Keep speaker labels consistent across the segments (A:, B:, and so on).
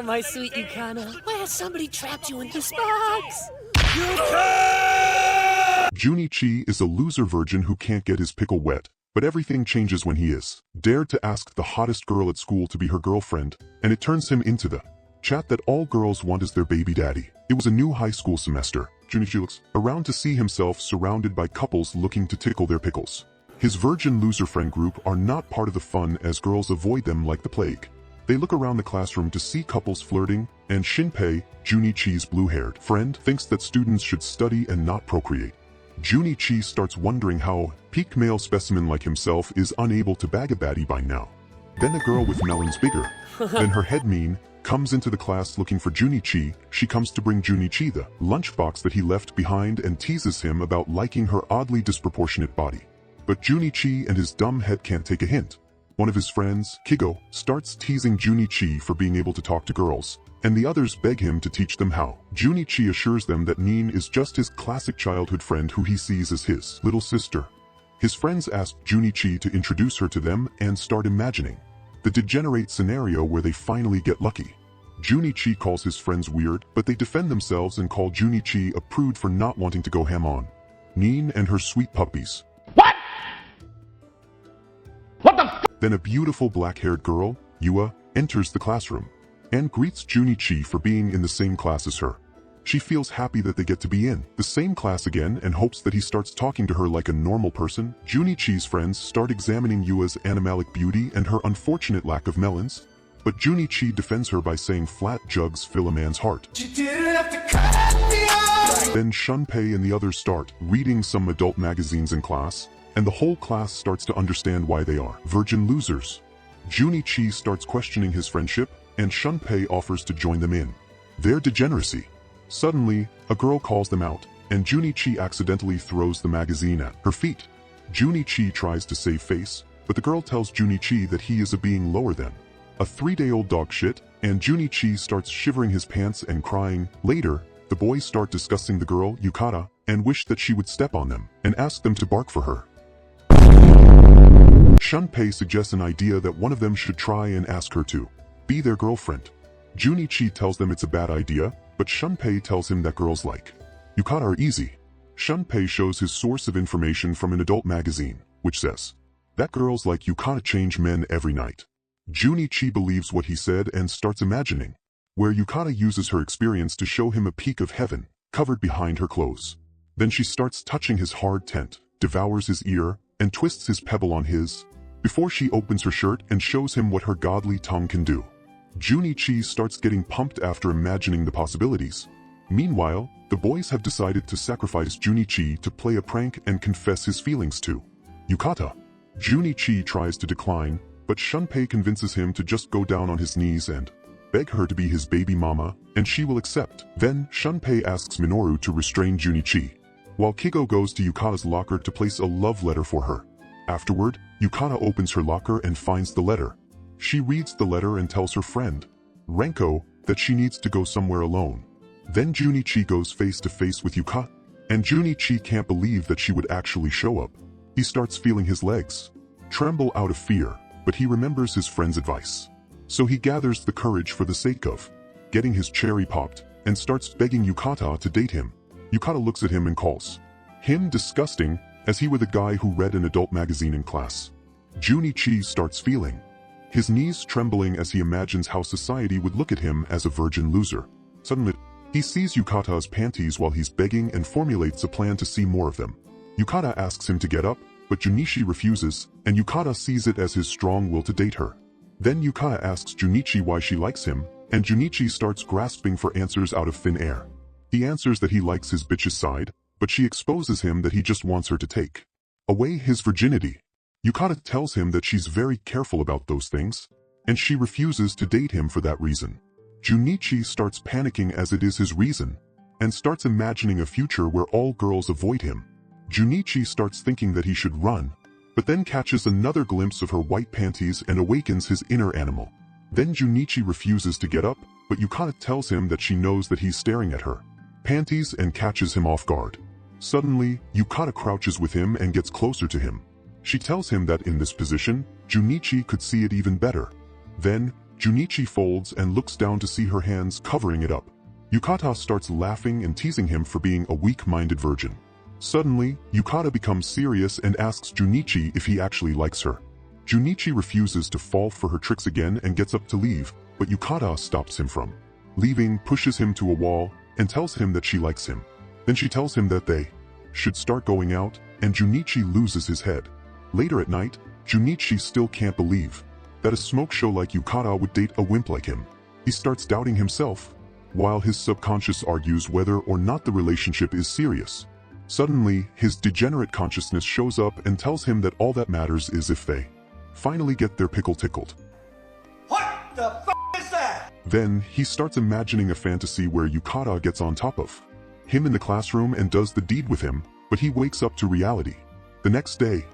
A: Oh, my sweet Yukana, why has somebody trapped you in this box?
B: Junichi is a loser virgin who can't get his pickle wet, but everything changes when he is dared to ask the hottest girl at school to be her girlfriend, and it turns him into the chat that all girls want as their baby daddy. It was a new high school semester. Junichi looks around to see himself surrounded by couples looking to tickle their pickles. His virgin loser friend group are not part of the fun as girls avoid them like the plague. They look around the classroom to see couples flirting, and Senpai, Junichi's blue-haired friend, thinks that students should study and not procreate. Junichi starts wondering how peak male specimen like himself is unable to bag a baddie by now. Then a girl with melons bigger than her head mean comes into the class looking for Junichi. She comes to bring Junichi the lunchbox that he left behind and teases him about liking her oddly disproportionate body. But Junichi and his dumb head can't take a hint. One of his friends, Kigo, starts teasing Junichi for being able to talk to girls, and the others beg him to teach them how. Junichi assures them that Nin is just his classic childhood friend who he sees as his little sister. His friends ask Junichi to introduce her to them and start imagining the degenerate scenario where they finally get lucky. Junichi calls his friends weird, but they defend themselves and call Junichi a prude for not wanting to go ham on Nin and her sweet puppies. Then a beautiful black-haired girl, Yua, enters the classroom and greets Junichi for being in the same class as her. She feels happy that they get to be in the same class again and hopes that he starts talking to her like a normal person. Junichi's friends start examining Yua's animalic beauty and her unfortunate lack of melons, but Junichi defends her by saying flat jugs fill a man's heart. Then Senpai and the others start reading some adult magazines in class, and the whole class starts to understand why they are virgin losers. Junichi starts questioning his friendship, and Senpai offers to join them in their degeneracy. Suddenly, a girl calls them out, and Junichi accidentally throws the magazine at her feet. Junichi tries to save face, but the girl tells Junichi that he is a being lower than a 3-day-old dog shit, and Junichi starts shivering his pants and crying. Later, the boys start discussing the girl, Yukana, and wish that she would step on them, and ask them to bark for her. Senpai suggests an idea that one of them should try and ask her to be their girlfriend. Junichi tells them it's a bad idea, but Senpai tells him that girls like Yukana are easy. Senpai shows his source of information from an adult magazine, which says that girls like Yukana change men every night. Junichi believes what he said and starts imagining where Yukana uses her experience to show him a peek of heaven, covered behind her clothes. Then she starts touching his hard tent, devours his ear, and twists his pebble on his, before she opens her shirt and shows him what her godly tongue can do. Junichi starts getting pumped after imagining the possibilities. Meanwhile, the boys have decided to sacrifice Junichi to play a prank and confess his feelings to Yukata. Junichi tries to decline, but Senpai convinces him to just go down on his knees and beg her to be his baby mama, and she will accept. Then, Senpai asks Minoru to restrain Junichi, while Kigo goes to Yukana's locker to place a love letter for her. Afterward, Yukana opens her locker and finds the letter. She reads the letter and tells her friend, Renko, that she needs to go somewhere alone. Then Junichi goes face to face with Yukana, and Junichi can't believe that she would actually show up. He starts feeling his legs tremble out of fear, but he remembers his friend's advice. So he gathers the courage for the sake of getting his cherry popped, and starts begging Yukata to date him. Yukata looks at him and calls him disgusting, as he were the guy who read an adult magazine in class. Junichi starts feeling his knees trembling as he imagines how society would look at him as a virgin loser. Suddenly, he sees Yukata's panties while he's begging and formulates a plan to see more of them. Yukata asks him to get up, but Junichi refuses, and Yukata sees it as his strong will to date her. Then Yukata asks Junichi why she likes him, and Junichi starts grasping for answers out of thin air. He answers that he likes his bitch's side, but she exposes him that he just wants her to take away his virginity. Yukata tells him that she's very careful about those things, and she refuses to date him for that reason. Junichi starts panicking as it is his reason, and starts imagining a future where all girls avoid him. Junichi starts thinking that he should run, but then catches another glimpse of her white panties and awakens his inner animal. Then Junichi refuses to get up, but Yukana tells him that she knows that he's staring at her panties and catches him off guard. Suddenly, Yukana crouches with him and gets closer to him. She tells him that in this position, Junichi could see it even better. Then, Junichi folds and looks down to see her hands covering it up. Yukata starts laughing and teasing him for being a weak-minded virgin. Suddenly, Yukata becomes serious and asks Junichi if he actually likes her. Junichi refuses to fall for her tricks again and gets up to leave, but Yukata stops him from leaving, pushes him to a wall, and tells him that she likes him. Then she tells him that they should start going out, and Junichi loses his head. Later at night, Junichi still can't believe that a smoke show like Yukata would date a wimp like him. He starts doubting himself, while his subconscious argues whether or not the relationship is serious. Suddenly, his degenerate consciousness shows up and tells him that all that matters is if they finally get their pickle tickled.
C: What the f*** is that?
B: Then, he starts imagining a fantasy where Yukata gets on top of him in the classroom and does the deed with him, but he wakes up to reality. The next day,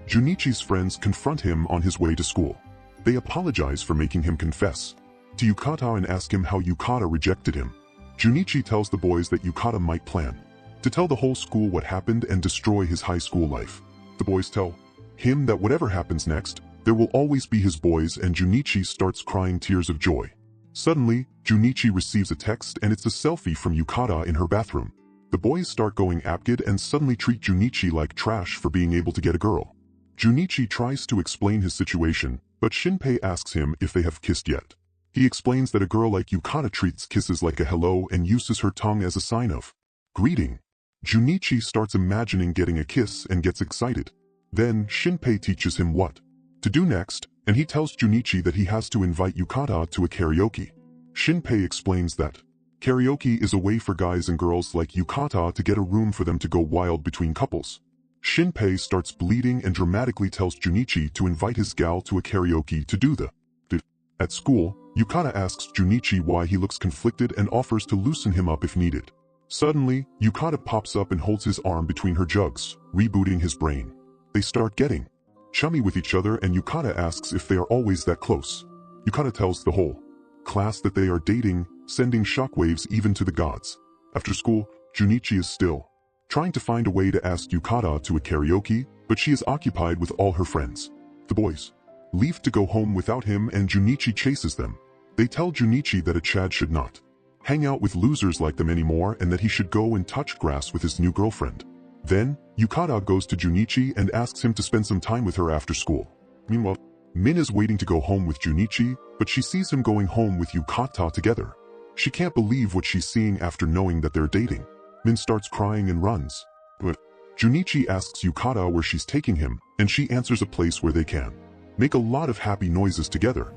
B: Junichi's friends confront him on his way to school. They apologize for making him confess to Yukata and ask him how Yukata rejected him. Junichi tells the boys that Yukata might plan to tell the whole school what happened and destroy his high school life. The boys tell him that whatever happens next, there will always be his boys, and Junichi starts crying tears of joy. Suddenly, Junichi receives a text and it's a selfie from Yukata in her bathroom. The boys start going apgid and suddenly treat Junichi like trash for being able to get a girl. Junichi tries to explain his situation, but Shinpei asks him if they have kissed yet. He explains that a girl like Yukata treats kisses like a hello and uses her tongue as a sign of greeting. Junichi starts imagining getting a kiss and gets excited. Then, Shinpei teaches him what to do next, and he tells Junichi that he has to invite Yukata to a karaoke. Shinpei explains that karaoke is a way for guys and girls like Yukata to get a room for them to go wild between couples. Shinpei starts bleeding and dramatically tells Junichi to invite his gal to a karaoke to do the. At school, Yukata asks Junichi why he looks conflicted and offers to loosen him up if needed. Suddenly, Yukata pops up and holds his arm between her jugs, rebooting his brain. They start getting chummy with each other and Yukata asks if they are always that close. Yukata tells the whole class that they are dating, sending shockwaves even to the gods. After school, Junichi is still trying to find a way to ask Yukata to a karaoke, but she is occupied with all her friends. The boys leave to go home without him and Junichi chases them. They tell Junichi that a Chad should not hang out with losers like them anymore and that he should go and touch grass with his new girlfriend. Then, Yukata goes to Junichi and asks him to spend some time with her after school. Meanwhile, Min is waiting to go home with Junichi, but she sees him going home with Yukata together. She can't believe what she's seeing after knowing that they're dating. Min starts crying and runs. But Junichi asks Yukata where she's taking him, and she answers a place where they can make a lot of happy noises together.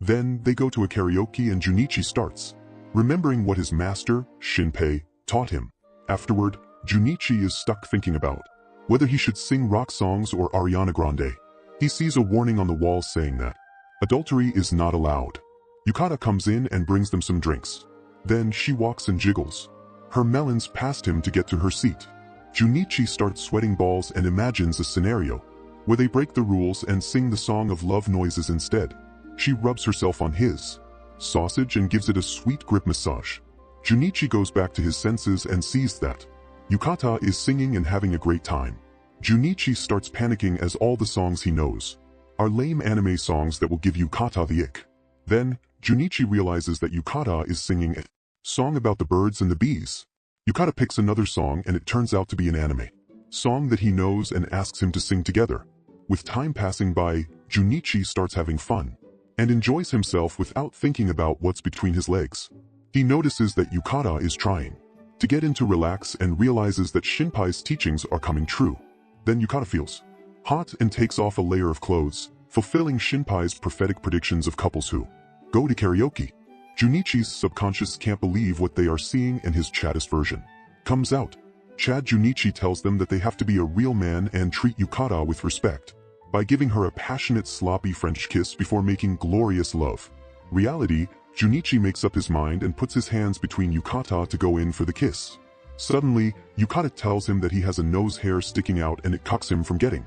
B: Then, they go to a karaoke and Junichi starts remembering what his master, Shinpei, taught him. Afterward, Junichi is stuck thinking about whether he should sing rock songs or Ariana Grande. He sees a warning on the wall saying that adultery is not allowed. Yukata comes in and brings them some drinks. Then she walks and jiggles her melons past him to get to her seat. Junichi starts sweating balls and imagines a scenario where they break the rules and sing the song of love noises instead. She rubs herself on his sausage and gives it a sweet grip massage. Junichi goes back to his senses and sees that Yukata is singing and having a great time. Junichi starts panicking as all the songs he knows are lame anime songs that will give Yukata the ick. Then, Junichi realizes that Yukata is singing a song about the birds and the bees. Yukata picks another song and it turns out to be an anime song that he knows and asks him to sing together. With time passing by, Junichi starts having fun and enjoys himself without thinking about what's between his legs. He notices that Yukata is trying to get him to relax and realizes that Shinpai's teachings are coming true. Then Yukata feels hot and takes off a layer of clothes, fulfilling Shinpai's prophetic predictions of couples who go to karaoke. Junichi's subconscious can't believe what they are seeing and his chaddest version comes out. Chad Junichi tells them that they have to be a real man and treat Yukata with respect by giving her a passionate sloppy French kiss before making glorious love. Reality, Junichi makes up his mind and puts his hands between Yukata to go in for the kiss. Suddenly, Yukata tells him that he has a nose hair sticking out and it cocks him from getting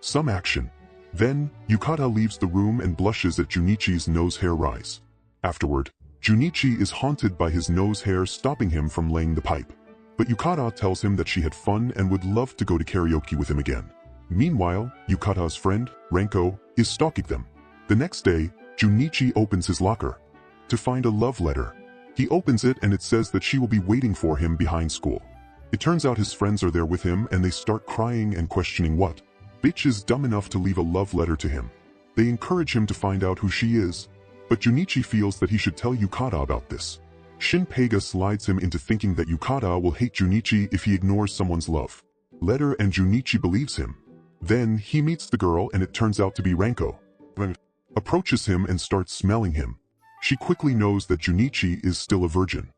B: some action. Then, Yukata leaves the room and blushes at Junichi's nose hair rise. Afterward, Junichi is haunted by his nose hair stopping him from laying the pipe. But Yukata tells him that she had fun and would love to go to karaoke with him again. Meanwhile, Yukata's friend, Renko, is stalking them. The next day, Junichi opens his locker to find a love letter. He opens it and it says that she will be waiting for him behind school. It turns out his friends are there with him and they start crying and questioning what bitch is dumb enough to leave a love letter to him. They encourage him to find out who she is, but Junichi feels that he should tell Yukata about this. Shinpeiga slides him into thinking that Yukata will hate Junichi if he ignores someone's love letter, and Junichi believes him. Then he meets the girl and it turns out to be Renko. Approaches him and starts smelling him. She quickly knows that Junichi is still a virgin.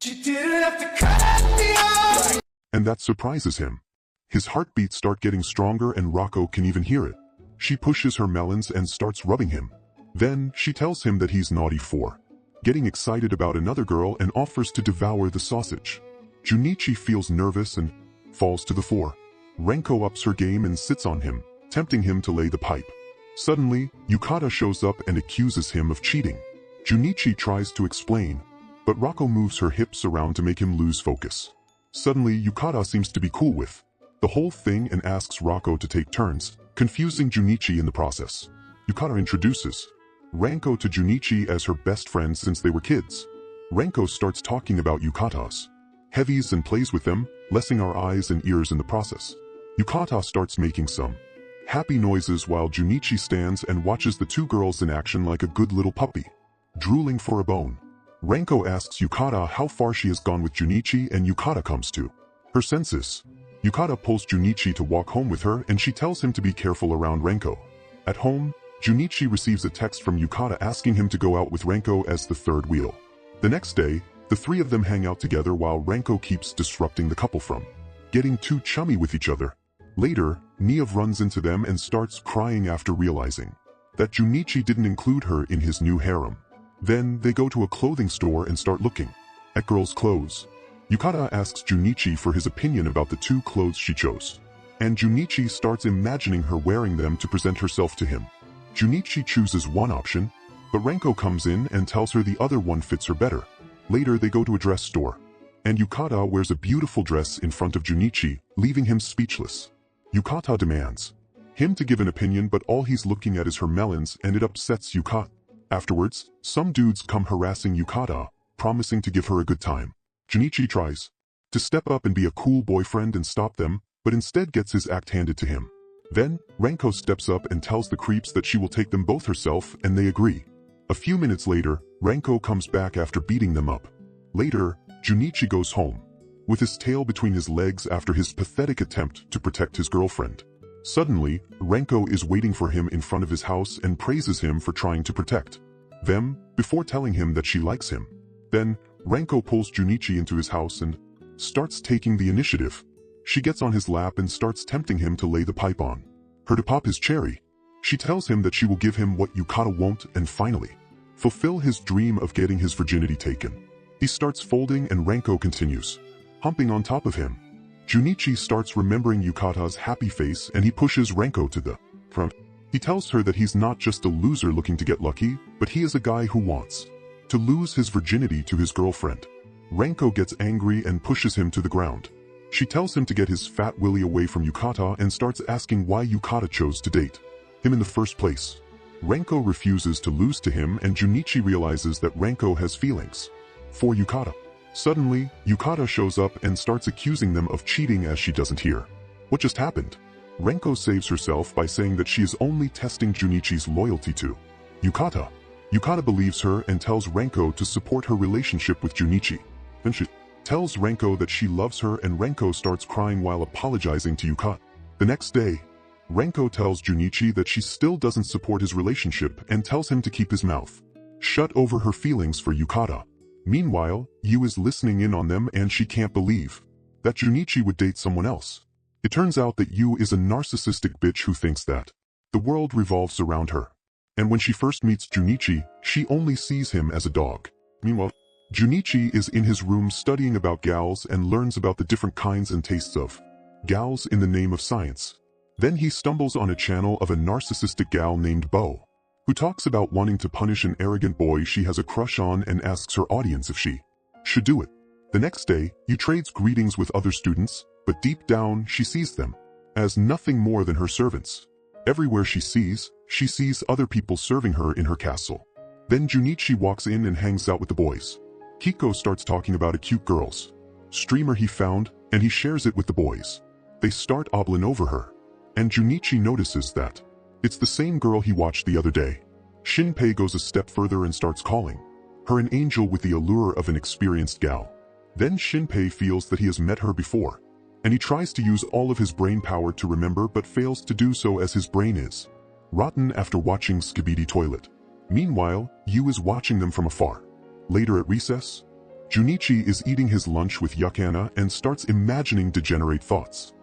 C: You didn't have to cut me off.
B: And that surprises him. His heartbeats start getting stronger and Rocco can even hear it. She pushes her melons and starts rubbing him. Then she tells him that he's naughty for getting excited about another girl and offers to devour the sausage. Junichi feels nervous and falls to the floor. Renko ups her game and sits on him, tempting him to lay the pipe. Suddenly, Yukata shows up and accuses him of cheating. Junichi tries to explain, but Rocco moves her hips around to make him lose focus. Suddenly, Yukata seems to be cool with the whole thing and asks Rocco to take turns, confusing Junichi in the process. Yukata introduces Renko to Junichi as her best friend since they were kids. Renko starts talking about Yukata's heavies and plays with them, blessing our eyes and ears in the process. Yukata starts making some happy noises while Junichi stands and watches the two girls in action like a good little puppy, drooling for a bone. Renko asks Yukata how far she has gone with Junichi and Yukata comes to her senses. Yukata pulls Junichi to walk home with her and she tells him to be careful around Renko. At home, Junichi receives a text from Yukata asking him to go out with Renko as the third wheel. The next day, the three of them hang out together while Renko keeps disrupting the couple from getting too chummy with each other. Later, Niev runs into them and starts crying after realizing that Junichi didn't include her in his new harem. Then they go to a clothing store and start looking at girls' clothes. Yukata asks Junichi for his opinion about the two clothes she chose, and Junichi starts imagining her wearing them to present herself to him. Junichi chooses one option, but Renko comes in and tells her the other one fits her better. Later they go to a dress store, and Yukata wears a beautiful dress in front of Junichi, leaving him speechless. Yukata demands him to give an opinion, but all he's looking at is her melons and it upsets Yukata. Afterwards, some dudes come harassing Yukata, promising to give her a good time. Junichi tries to step up and be a cool boyfriend and stop them, but instead gets his act handed to him. Then, Renko steps up and tells the creeps that she will take them both herself, and they agree. A few minutes later, Renko comes back after beating them up. Later, Junichi goes home, with his tail between his legs after his pathetic attempt to protect his girlfriend. Suddenly, Renko is waiting for him in front of his house and praises him for trying to protect them, before telling him that she likes him. Then, Renko pulls Junichi into his house and starts taking the initiative. She gets on his lap and starts tempting him to lay the pipe on her to pop his cherry. She tells him that she will give him what Yukata won't and finally fulfill his dream of getting his virginity taken. He starts folding and Renko continues humping on top of him. Junichi starts remembering Yukata's happy face and he pushes Renko to the front. He tells her that he's not just a loser looking to get lucky, but he is a guy who wants to lose his virginity to his girlfriend. Renko gets angry and pushes him to the ground. She tells him to get his fat willy away from Yukata and starts asking why Yukata chose to date him in the first place. Renko refuses to lose to him and Junichi realizes that Renko has feelings for Yukata. Suddenly, Yukata shows up and starts accusing them of cheating as she doesn't hear what just happened. Renko saves herself by saying that she is only testing Junichi's loyalty to Yukata. Yukata believes her and tells Renko to support her relationship with Junichi. Then she tells Renko that she loves her and Renko starts crying while apologizing to Yukata. The next day, Renko tells Junichi that she still doesn't support his relationship and tells him to keep his mouth shut over her feelings for Yukata. Meanwhile, Yu is listening in on them and she can't believe that Junichi would date someone else. It turns out that Yu is a narcissistic bitch who thinks that the world revolves around her. And when she first meets Junichi, she only sees him as a dog. Meanwhile, Junichi is in his room studying about gals and learns about the different kinds and tastes of gals in the name of science. Then he stumbles on a channel of a narcissistic gal named Bo, who talks about wanting to punish an arrogant boy she has a crush on and asks her audience if she should do it. The next day, Yu trades greetings with other students, but deep down she sees them as nothing more than her servants. Everywhere she sees other people serving her in her castle. Then Junichi walks in and hangs out with the boys. Kiko starts talking about a cute girl's streamer he found, and he shares it with the boys. They start obbling over her, and Junichi notices that it's the same girl he watched the other day. Shinpei goes a step further and starts calling her an angel with the allure of an experienced gal. Then Shinpei feels that he has met her before, and he tries to use all of his brain power to remember but fails to do so as his brain is rotten after watching Skibidi Toilet. Meanwhile, Yu is watching them from afar. Later at recess, Junichi is eating his lunch with Yukana and starts imagining degenerate thoughts.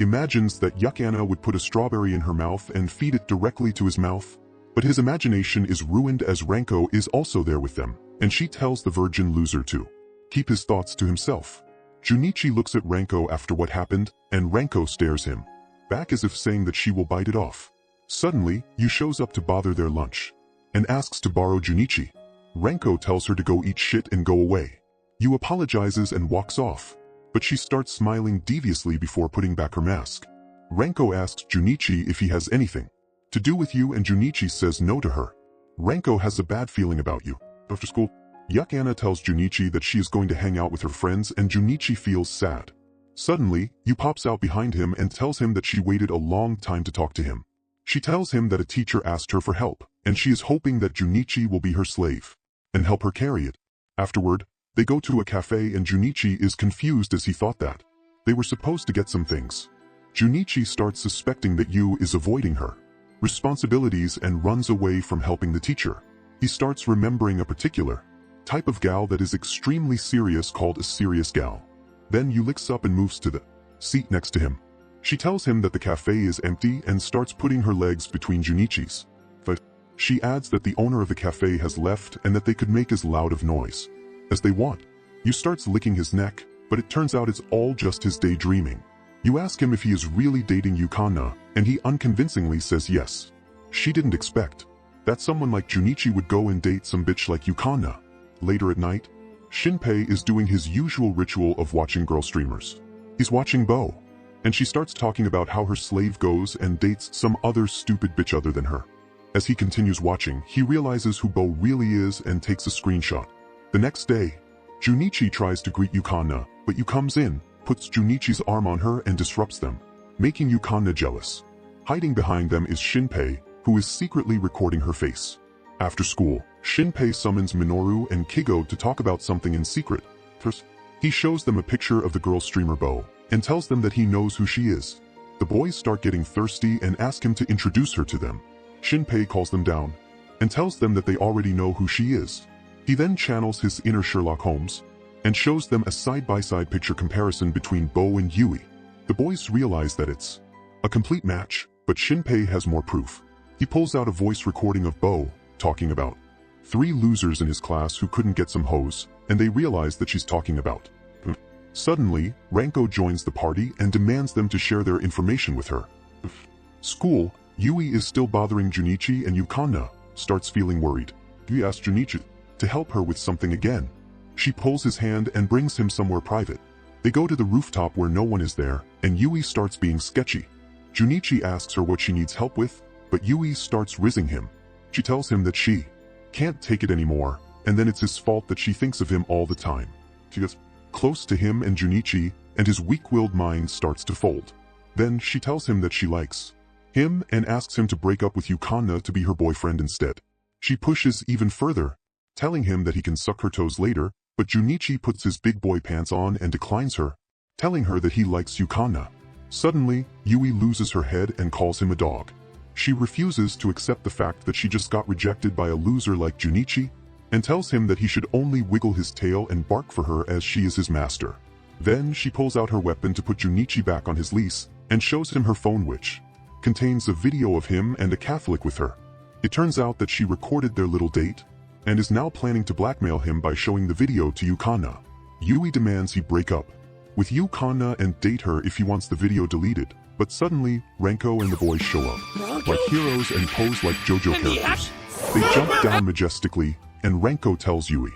B: Imagines that Yukana would put a strawberry in her mouth and feed it directly to his mouth, but his imagination is ruined as Renko is also there with them, and she tells the virgin loser to keep his thoughts to himself. Junichi looks at Renko after what happened, and Renko stares him back as if saying that she will bite it off. Suddenly, Yu shows up to bother their lunch and asks to borrow Junichi. Renko tells her to go eat shit and go away. Yu apologizes and walks off, but she starts smiling deviously before putting back her mask. Renko asks Junichi if he has anything to do with you, and Junichi says no to her. Renko has a bad feeling about you. After school, Yukana tells Junichi that she is going to hang out with her friends, and Junichi feels sad. Suddenly, Yu pops out behind him and tells him that she waited a long time to talk to him. She tells him that a teacher asked her for help, and she is hoping that Junichi will be her slave and help her carry it. Afterward, they go to a cafe and Junichi is confused as he thought that they were supposed to get some things. Junichi starts suspecting that Yu is avoiding her responsibilities and runs away from helping the teacher. He starts remembering a particular type of gal that is extremely serious called a serious gal. Then Yu licks up and moves to the seat next to him. She tells him that the cafe is empty and starts putting her legs between Junichi's. But she adds that the owner of the cafe has left and that they could make as loud of noise as they want. Yu starts licking his neck, but it turns out it's all just his daydreaming. Yu ask him if he is really dating Yukana, and he unconvincingly says yes. She didn't expect that someone like Junichi would go and date some bitch like Yukana. Later at night, Shinpei is doing his usual ritual of watching girl streamers. He's watching Bo, and she starts talking about how her slave goes and dates some other stupid bitch other than her. As he continues watching, he realizes who Bo really is and takes a screenshot. The next day, Junichi tries to greet Yukana, but Yu comes in, puts Junichi's arm on her and disrupts them, making Yukana jealous. Hiding behind them is Shinpei, who is secretly recording her face. After school, Shinpei summons Minoru and Kigo to talk about something in secret. First, he shows them a picture of the girl streamer Bo, and tells them that he knows who she is. The boys start getting thirsty and ask him to introduce her to them. Shinpei calls them down, and tells them that they already know who she is. He then channels his inner Sherlock Holmes, and shows them a side-by-side picture comparison between Bo and Yui. The boys realize that it's a complete match, but Shinpei has more proof. He pulls out a voice recording of Bo, talking about 3 losers in his class who couldn't get some hoes, and they realize that she's talking about. Suddenly, Renko joins the party and demands them to share their information with her. School, Yui is still bothering Junichi, and Yukana starts feeling worried. He asks Junichi to help her with something again. She pulls his hand and brings him somewhere private. They go to the rooftop where no one is there, and Yui starts being sketchy. Junichi asks her what she needs help with, but Yui starts rizzing him. She tells him that she can't take it anymore, and then it's his fault that she thinks of him all the time. She gets close to him and Junichi, and his weak-willed mind starts to fold. Then she tells him that she likes him and asks him to break up with Yukana to be her boyfriend instead. She pushes even further, telling him that he can suck her toes later, but Junichi puts his big boy pants on and declines her, telling her that he likes Yukana. Suddenly, Yui loses her head and calls him a dog. She refuses to accept the fact that she just got rejected by a loser like Junichi, and tells him that he should only wiggle his tail and bark for her as she is his master. Then she pulls out her weapon to put Junichi back on his leash, and shows him her phone, which contains a video of him and a Catholic with her. It turns out that she recorded their little date, and is now planning to blackmail him by showing the video to Yukana. Yui demands he break up with Yukana and date her if he wants the video deleted, but suddenly, Renko and the boys show up, like heroes, and pose like JoJo characters. They jump down majestically, and Renko tells Yui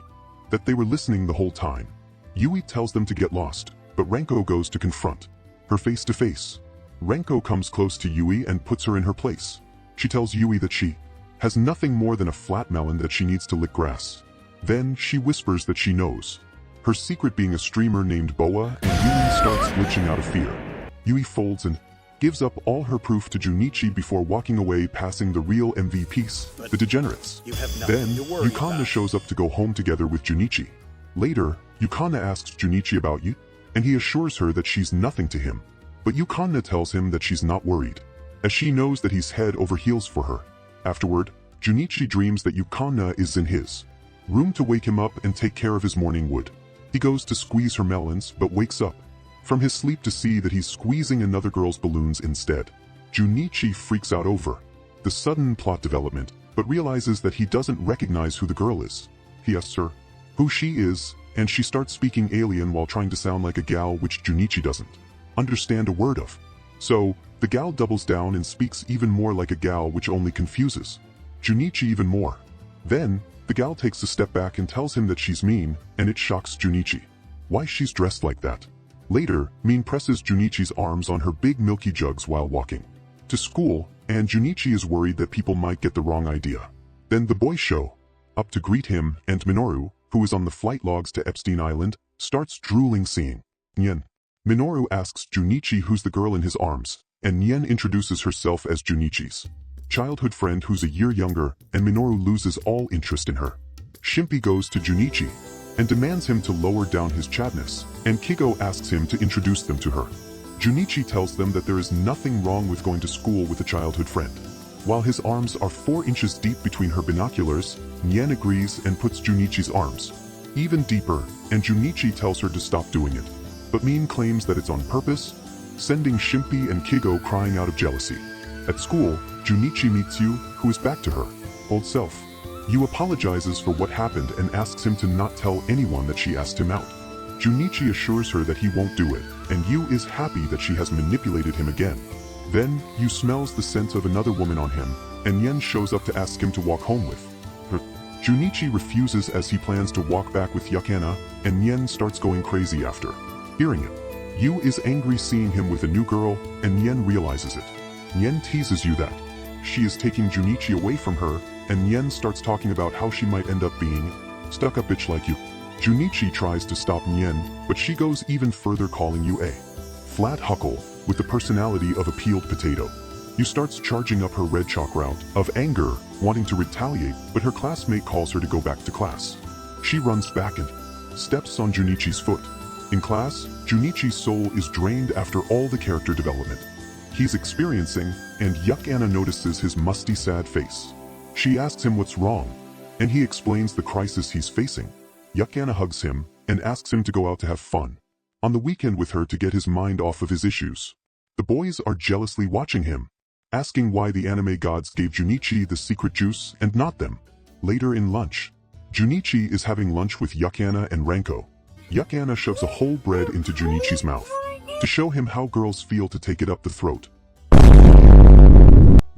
B: that they were listening the whole time. Yui tells them to get lost, but Renko goes to confront her face to face. Renko comes close to Yui and puts her in her place. She tells Yui that she has nothing more than a flat melon that she needs to lick grass. Then she whispers that she knows. Her secret being a streamer named Boa, and Yui starts glitching out of fear. Yui folds and gives up all her proof to Junichi before walking away, passing the real MVPs, the degenerates. Then, Yukana shows up to go home together with Junichi. Later, Yukana asks Junichi about Yu, and he assures her that she's nothing to him. But Yukana tells him that she's not worried, as she knows that he's head over heels for her. Afterward, Junichi dreams that Yukana is in his room to wake him up and take care of his morning wood. He goes to squeeze her melons, but wakes up from his sleep to see that he's squeezing another girl's balloons instead. Junichi freaks out over the sudden plot development, but realizes that he doesn't recognize who the girl is. He asks her who she is, and she starts speaking alien while trying to sound like a gal, which Junichi doesn't understand a word of. So, the gal doubles down and speaks even more like a gal, which only confuses Junichi even more. Then, the gal takes a step back and tells him that she's mean, and it shocks Junichi. Why she's dressed like that? Later, Mean presses Junichi's arms on her big milky jugs while walking to school, and Junichi is worried that people might get the wrong idea. Then the boys show up to greet him, and Minoru, who is on the flight logs to Epstein Island, starts drooling seeing Nyen. Minoru asks Junichi who's the girl in his arms, and Nyen introduces herself as Junichi's childhood friend who's a year younger, and Minoru loses all interest in her. Shimpi goes to Junichi and demands him to lower down his chadness, and Kigo asks him to introduce them to her. Junichi tells them that there is nothing wrong with going to school with a childhood friend. While his arms are 4 inches deep between her binoculars, Nyen agrees and puts Junichi's arms even deeper, and Junichi tells her to stop doing it. But Mean claims that it's on purpose, sending Shimpi and Kigo crying out of jealousy. At school, Junichi meets Yu, who is back to her old self. Yu apologizes for what happened and asks him to not tell anyone that she asked him out. Junichi assures her that he won't do it, and Yu is happy that she has manipulated him again. Then, Yu smells the scent of another woman on him, and Yen shows up to ask him to walk home with her. Junichi refuses as he plans to walk back with Yukana, and Yen starts going crazy after hearing it. Yu is angry seeing him with a new girl, and Yen realizes it. Yen teases Yu that she is taking Junichi away from her, and Yen starts talking about how she might end up being stuck-up bitch like Yu. Junichi tries to stop Yen, but she goes even further, calling Yu a flat huckle with the personality of a peeled potato. Yu starts charging up her red chalk route of anger, wanting to retaliate, but her classmate calls her to go back to class. She runs back and steps on Junichi's foot. In class, Junichi's soul is drained after all the character development he's experiencing, and Yukana notices his musty, sad face. She asks him what's wrong, and he explains the crisis he's facing. Yukana hugs him and asks him to go out to have fun on the weekend with her to get his mind off of his issues. The boys are jealously watching him, asking why the anime gods gave Junichi the secret juice and not them. Later in lunch, Junichi is having lunch with Yukana and Renko. Yukana shoves a whole bread into Junichi's mouth to show him how girls feel to take it up the throat.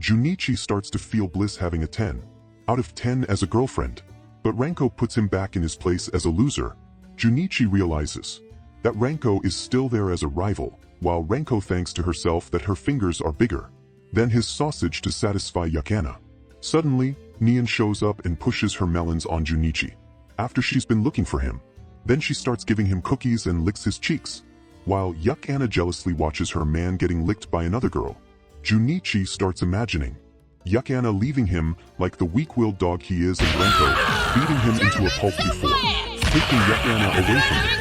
B: Junichi starts to feel bliss having a 10 out of 10 as a girlfriend, but Renko puts him back in his place as a loser. Junichi realizes that Renko is still there as a rival, while Renko thanks to herself that her fingers are bigger than his sausage to satisfy Yukana. Suddenly, Nyan shows up and pushes her melons on Junichi after she's been looking for him. Then she starts giving him cookies and licks his cheeks, while Yukana jealously watches her man getting licked by another girl. Junichi starts imagining Yukana leaving him like the weak-willed dog he is, and Renko beating him into a pulp before taking Yukana away from him.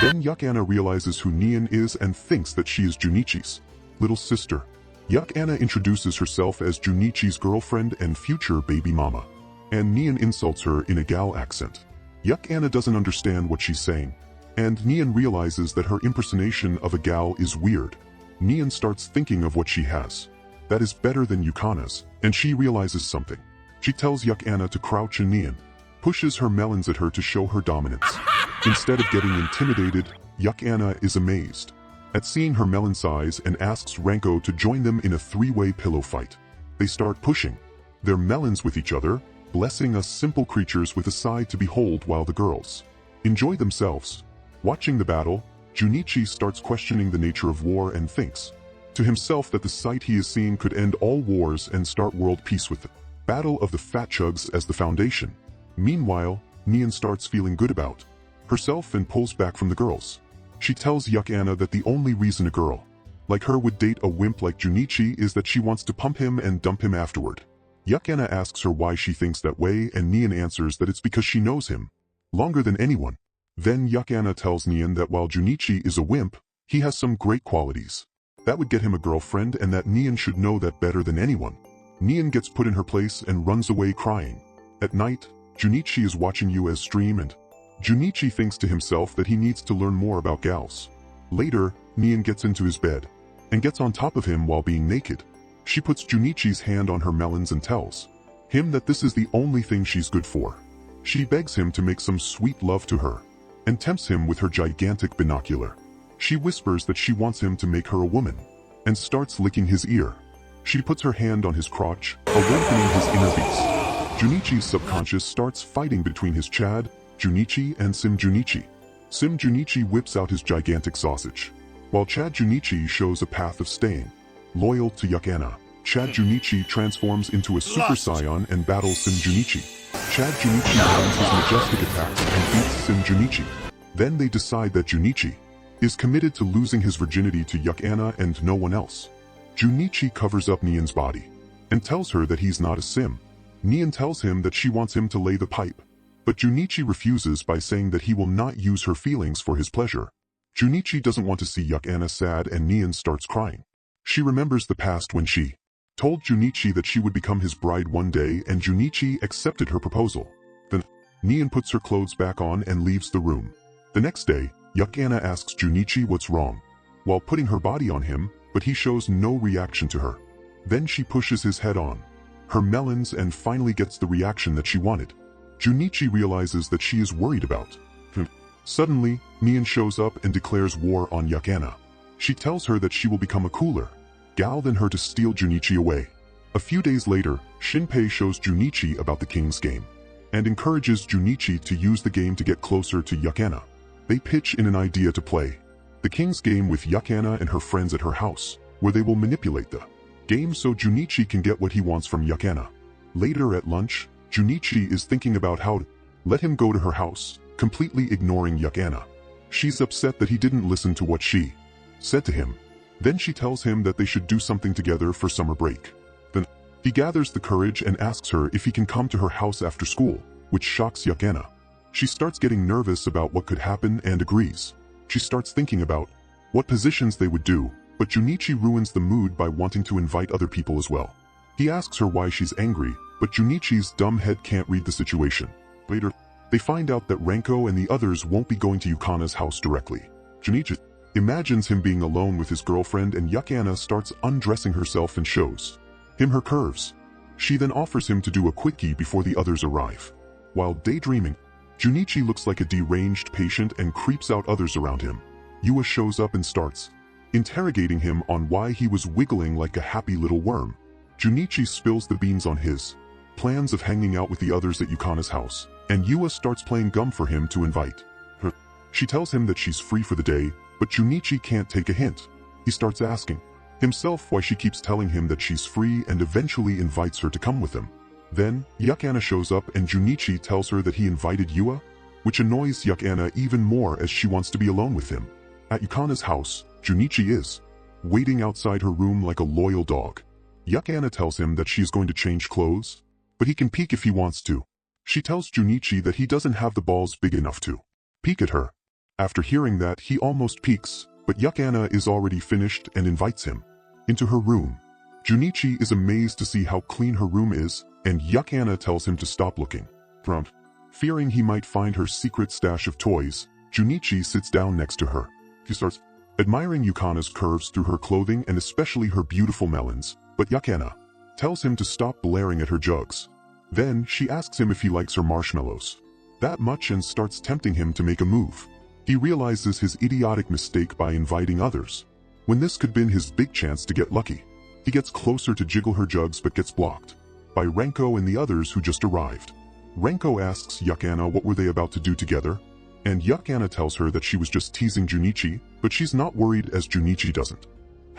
B: Then Yukana realizes who Nyan is and thinks that she is Junichi's little sister. Yukana introduces herself as Junichi's girlfriend and future baby mama, and Nyan insults her in a gal accent. Yukana doesn't understand what she's saying, and Nyan realizes that her impersonation of a gal is weird. Nyan starts thinking of what she has that is better than Yukana's, and she realizes something. She tells Yukana to crouch, and Nyan pushes her melons at her to show her dominance. Instead of getting intimidated, Yukana is amazed at seeing her melon size and asks Renko to join them in a 3-way pillow fight. They start pushing their melons with each other, blessing us simple creatures with a side to behold while the girls enjoy themselves. Watching the battle, Junichi starts questioning the nature of war and thinks to himself that the sight he is seeing could end all wars and start world peace with the Battle of the Fat Chugs as the foundation. Meanwhile, Neon starts feeling good about herself and pulls back from the girls. She tells Yukana that the only reason a girl like her would date a wimp like Junichi is that she wants to pump him and dump him afterward. Yukana asks her why she thinks that way, and Neon answers that it's because she knows him longer than anyone. Then Yukana tells Neon that while Junichi is a wimp, he has some great qualities that would get him a girlfriend, and that Neon should know that better than anyone. Neon gets put in her place and runs away crying. At night, Junichi is watching Yua's stream, and Junichi thinks to himself that he needs to learn more about gals. Later, Neon gets into his bed and gets on top of him while being naked. She puts Junichi's hand on her melons and tells him that this is the only thing she's good for. She begs him to make some sweet love to her and tempts him with her gigantic binocular. She whispers that she wants him to make her a woman and starts licking his ear. She puts her hand on his crotch, awakening his inner beast. Junichi's subconscious starts fighting between his Chad, Junichi, and Sim Junichi. Sim Junichi whips out his gigantic sausage, while Chad Junichi shows a path of staying loyal to Yukana. Chad Junichi transforms into a Super Saiyan and battles Sim Junichi. Chad Junichi lands his majestic attacks and beats Sim Junichi. Then they decide that Junichi is committed to losing his virginity to Yukana and no one else. Junichi covers up Neon's body and tells her that he's not a sim. Neon tells him that she wants him to lay the pipe, but Junichi refuses by saying that he will not use her feelings for his pleasure. Junichi doesn't want to see Yukana sad, and Neon starts crying. She remembers the past when she told Junichi that she would become his bride one day, and Junichi accepted her proposal. Then, Neon puts her clothes back on and leaves the room. The next day, Yukana asks Junichi what's wrong while putting her body on him, but he shows no reaction to her. Then she pushes his head on her melons and finally gets the reaction that she wanted. Junichi realizes that she is worried about him. Suddenly, Neon shows up and declares war on Yukana. She tells her that she will become a cooler gal than her to steal Junichi away. A few days later, Senpai shows Junichi about the King's game and encourages Junichi to use the game to get closer to Yukana. They pitch in an idea to play the King's game with Yukana and her friends at her house, where they will manipulate the game so Junichi can get what he wants from Yukana. Later at lunch, Junichi is thinking about how to let him go to her house, completely ignoring Yukana. She's upset that he didn't listen to what she said to him. Then she tells him that they should do something together for summer break. Then, he gathers the courage and asks her if he can come to her house after school, which shocks Yukana. She starts getting nervous about what could happen and agrees. She starts thinking about what positions they would do, but Junichi ruins the mood by wanting to invite other people as well. He asks her why she's angry, but Junichi's dumb head can't read the situation. Later, they find out that Renko and the others won't be going to Yukana's house directly. Junichi imagines him being alone with his girlfriend, and Yukana starts undressing herself and shows him her curves. She then offers him to do a quickie before the others arrive. While daydreaming, Junichi looks like a deranged patient and creeps out others around him. Yua shows up and starts interrogating him on why he was wiggling like a happy little worm. Junichi spills the beans on his plans of hanging out with the others at Yukana's house, and Yua starts playing gum for him to invite her. She tells him that she's free for the day, but Junichi can't take a hint. He starts asking himself why she keeps telling him that she's free and eventually invites her to come with him. Then, Yukana shows up and Junichi tells her that he invited Yua, which annoys Yukana even more as she wants to be alone with him. At Yukana's house, Junichi is waiting outside her room like a loyal dog. Yukana tells him that she is going to change clothes, but he can peek if he wants to. She tells Junichi that he doesn't have the balls big enough to peek at her. After hearing that, he almost peeks, but Yukana is already finished and invites him into her room. Junichi is amazed to see how clean her room is, and Yukana tells him to stop looking. Fearing he might find her secret stash of toys, Junichi sits down next to her. He starts admiring Yukana's curves through her clothing and especially her beautiful melons, but Yukana tells him to stop blaring at her jugs. Then she asks him if he likes her marshmallows that much and starts tempting him to make a move. He realizes his idiotic mistake by inviting others, when this could have been his big chance to get lucky. He gets closer to jiggle her jugs but gets blocked by Renko and the others who just arrived. Renko asks Yukana what were they about to do together, and Yukana tells her that she was just teasing Junichi, but she's not worried as Junichi doesn't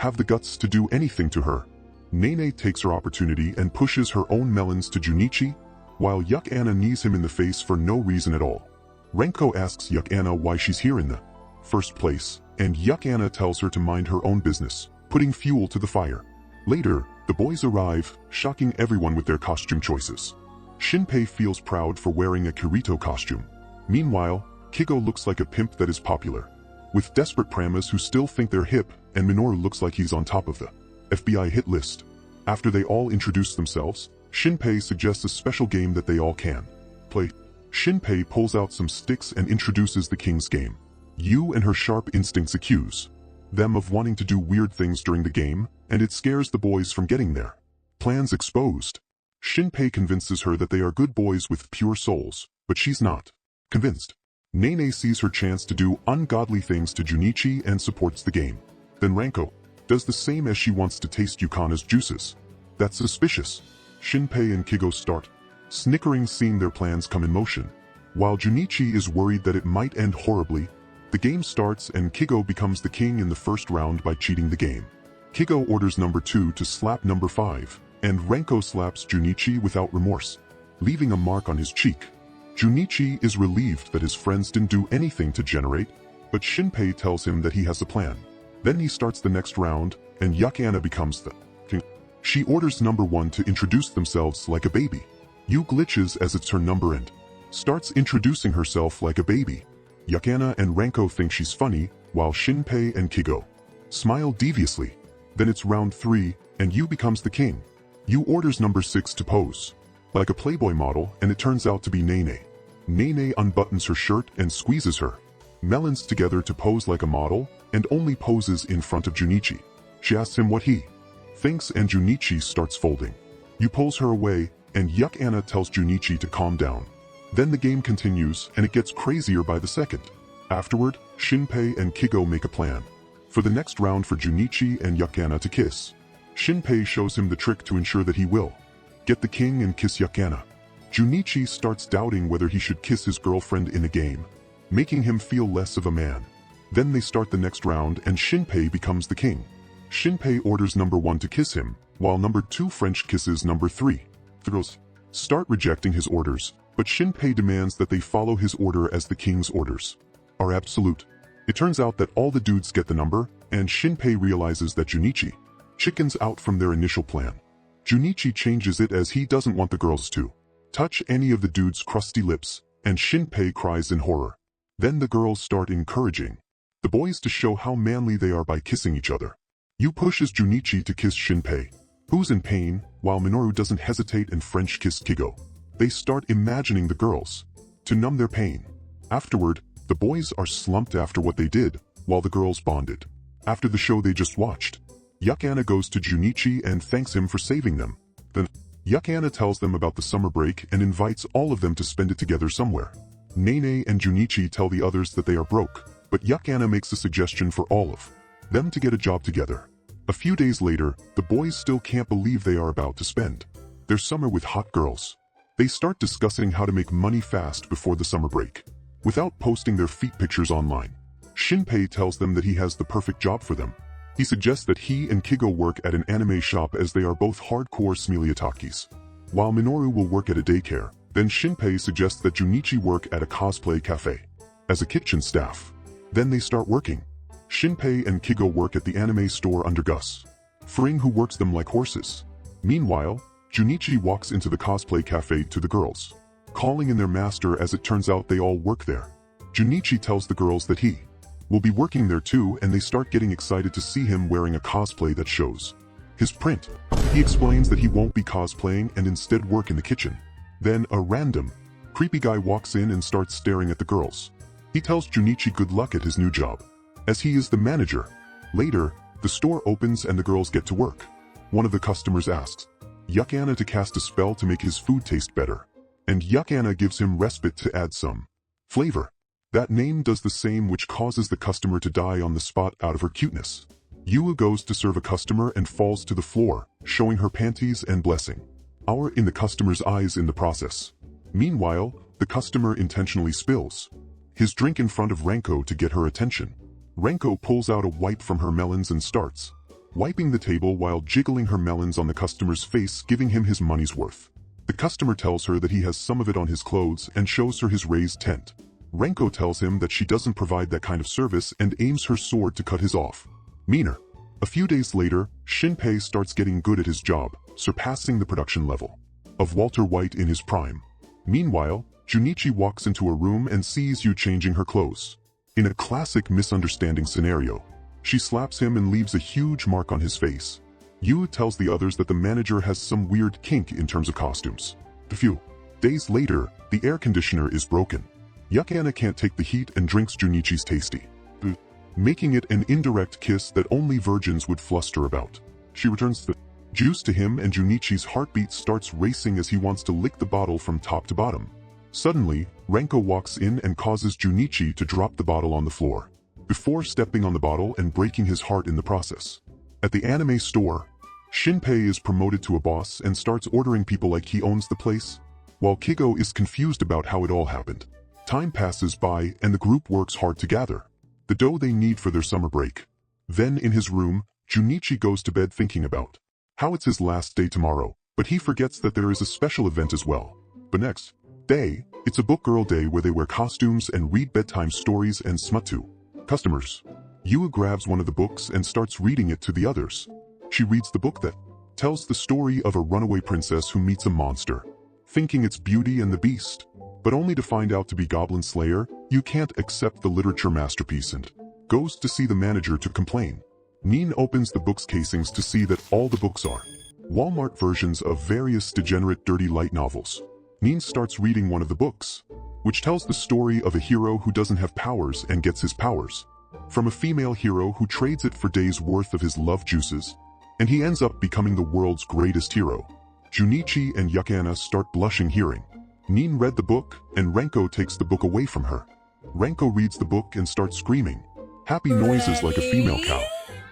B: have the guts to do anything to her. Nene takes her opportunity and pushes her own melons to Junichi, while Yukana knees him in the face for no reason at all. Renko asks Yukana why she's here in the first place, and Yukana tells her to mind her own business, putting fuel to the fire. Later, the boys arrive, shocking everyone with their costume choices. Shinpei feels proud for wearing a Kirito costume. Meanwhile, Kigo looks like a pimp that is popular, with desperate pramas who still think they're hip, and Minoru looks like he's on top of the FBI hit list. After they all introduce themselves, Shinpei suggests a special game that they all can play. Shinpei pulls out some sticks and introduces the king's game. Yu and her sharp instincts accuse them of wanting to do weird things during the game, and it scares the boys from getting there. Plans exposed. Shinpei convinces her that they are good boys with pure souls, but she's not convinced. Nene sees her chance to do ungodly things to Junichi and supports the game. Then Ranko does the same as she wants to taste Yukana's juices. That's suspicious. Shinpei and Kigo start snickering seeing their plans come in motion. While Junichi is worried that it might end horribly, the game starts and Kigo becomes the king in the first round by cheating the game. Kigo orders number 2 to slap number 5, and Renko slaps Junichi without remorse, leaving a mark on his cheek. Junichi is relieved that his friends didn't do anything to generate, but Shinpei tells him that he has a plan. Then he starts the next round, and Yukana becomes the king. She orders number 1 to introduce themselves like a baby. Yu glitches as it's her number and starts introducing herself like a baby. Yukana and Renko think she's funny, while Shinpei and Kigo smile deviously. Then it's round 3, and Yu becomes the king. Yu orders number 6 to pose like a Playboy model, and it turns out to be Nene. Nene unbuttons her shirt and squeezes her melons together to pose like a model, and only poses in front of Junichi. She asks him what he thinks, and Junichi starts folding. Yu pulls her away, and Yukana tells Junichi to calm down. Then the game continues, and it gets crazier by the second. Afterward, Shinpei and Kigo make a plan for the next round for Junichi and Yukana to kiss. Shinpei shows him the trick to ensure that he will get the king and kiss Yukana. Junichi starts doubting whether he should kiss his girlfriend in a game, making him feel less of a man. Then they start the next round and Shinpei becomes the king. Shinpei orders number 1 to kiss him, while number 2 French kisses number 3. The girls start rejecting his orders, but Shinpei demands that they follow his order as the king's orders are absolute. It turns out that all the dudes get the number, and Shinpei realizes that Junichi chickens out from their initial plan. Junichi changes it as he doesn't want the girls to touch any of the dudes' crusty lips, and Shinpei cries in horror. Then the girls start encouraging the boys to show how manly they are by kissing each other. Yu pushes Junichi to kiss Shinpei, who's in pain, while Minoru doesn't hesitate and French kiss Kigo. They start imagining the girls to numb their pain. Afterward, the boys are slumped after what they did, while the girls bonded after the show they just watched. Yukana goes to Junichi and thanks him for saving them. Then, Yukana tells them about the summer break and invites all of them to spend it together somewhere. Nene and Junichi tell the others that they are broke, but Yukana makes a suggestion for all of them to get a job together. A few days later, the boys still can't believe they are about to spend their summer with hot girls. They start discussing how to make money fast before the summer break, without posting their feet pictures online. Shinpei tells them that he has the perfect job for them. He suggests that he and Kigo work at an anime shop as they are both hardcore smiliotakis, while Minoru will work at a daycare. Then Shinpei suggests that Junichi work at a cosplay cafe as a kitchen staff. Then they start working. Shinpei and Kigo work at the anime store under Gus Fring, who works them like horses. Meanwhile, Junichi walks into the cosplay cafe to the girls, calling in their master as it turns out they all work there. Junichi tells the girls that he will be working there too, and they start getting excited to see him wearing a cosplay that shows his print. He explains that he won't be cosplaying and instead work in the kitchen. Then a random, creepy guy walks in and starts staring at the girls. He tells Junichi good luck at his new job, as he is the manager. Later, the store opens and the girls get to work. One of the customers asks Yukana to cast a spell to make his food taste better, and Yukana gives him respite to add some flavor. That name does the same, which causes the customer to die on the spot out of her cuteness. Yua goes to serve a customer and falls to the floor, showing her panties and blessing our in the customer's eyes in the process. Meanwhile, the customer intentionally spills his drink in front of Renko to get her attention. Renko pulls out a wipe from her melons and starts wiping the table while jiggling her melons on the customer's face, giving him his money's worth. The customer tells her that he has some of it on his clothes and shows her his raised tent. Renko tells him that she doesn't provide that kind of service and aims her sword to cut his off. Meaner. A few days later, Senpai starts getting good at his job, surpassing the production level of Walter White in his prime. Meanwhile, Junichi walks into a room and sees Yu changing her clothes. In a classic misunderstanding scenario, she slaps him and leaves a huge mark on his face. Yu tells the others that the manager has some weird kink in terms of costumes. A few days later, the air conditioner is broken. Yukana can't take the heat and drinks Junichi's tasty, making it an indirect kiss that only virgins would fluster about. She returns the juice to him and Junichi's heartbeat starts racing as he wants to lick the bottle from top to bottom. Suddenly, Renko walks in and causes Junichi to drop the bottle on the floor, before stepping on the bottle and breaking his heart in the process. At the anime store, Senpai is promoted to a boss and starts ordering people like he owns the place, while Kigo is confused about how it all happened. Time passes by and the group works hard to gather the dough they need for their summer break. Then in his room, Junichi goes to bed thinking about how it's his last day tomorrow, but he forgets that there is a special event as well. But next day, it's a book girl day where they wear costumes and read bedtime stories and smut to customers. Yu grabs one of the books and starts reading it to the others. She reads the book that tells the story of a runaway princess who meets a monster, thinking it's Beauty and the Beast, but only to find out to be Goblin Slayer. Yu can't accept the literature masterpiece and goes to see the manager to complain. Nin opens the book's casings to see that all the books are Walmart versions of various degenerate dirty light novels. Nin starts reading one of the books, which tells the story of a hero who doesn't have powers and gets his powers from a female hero who trades it for days worth of his love juices, and he ends up becoming the world's greatest hero. Junichi and Yukana start blushing hearing Nin read the book, and Renko takes the book away from her. Renko reads the book and starts screaming happy noises like a female cow.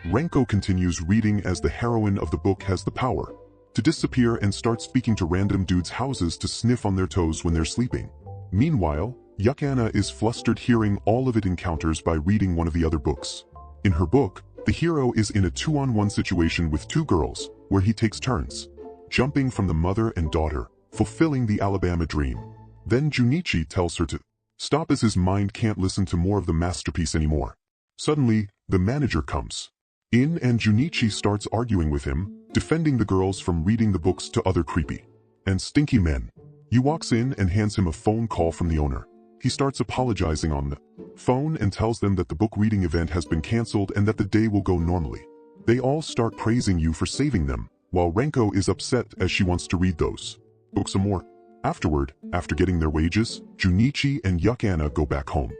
B: Renko continues reading as the heroine of the book has the power to disappear and start speaking to random dudes' houses to sniff on their toes when they're sleeping. Meanwhile, Yukana is flustered hearing all of it encounters by reading one of the other books. In her book, the hero is in a 2-on-1 situation with two girls, where he takes turns jumping from the mother and daughter, fulfilling the Alabama dream. Then Junichi tells her to stop as his mind can't listen to more of the masterpiece anymore. Suddenly, the manager comes in and Junichi starts arguing with him, defending the girls from reading the books to other creepy and stinky men. He walks in and hands him a phone call from the owner. He starts apologizing on the phone and tells them that the book reading event has been cancelled and that the day will go normally. They all start praising you for saving them, while Renko is upset as she wants to read those books some more. Afterward, after getting their wages, Junichi and Yukana go back home.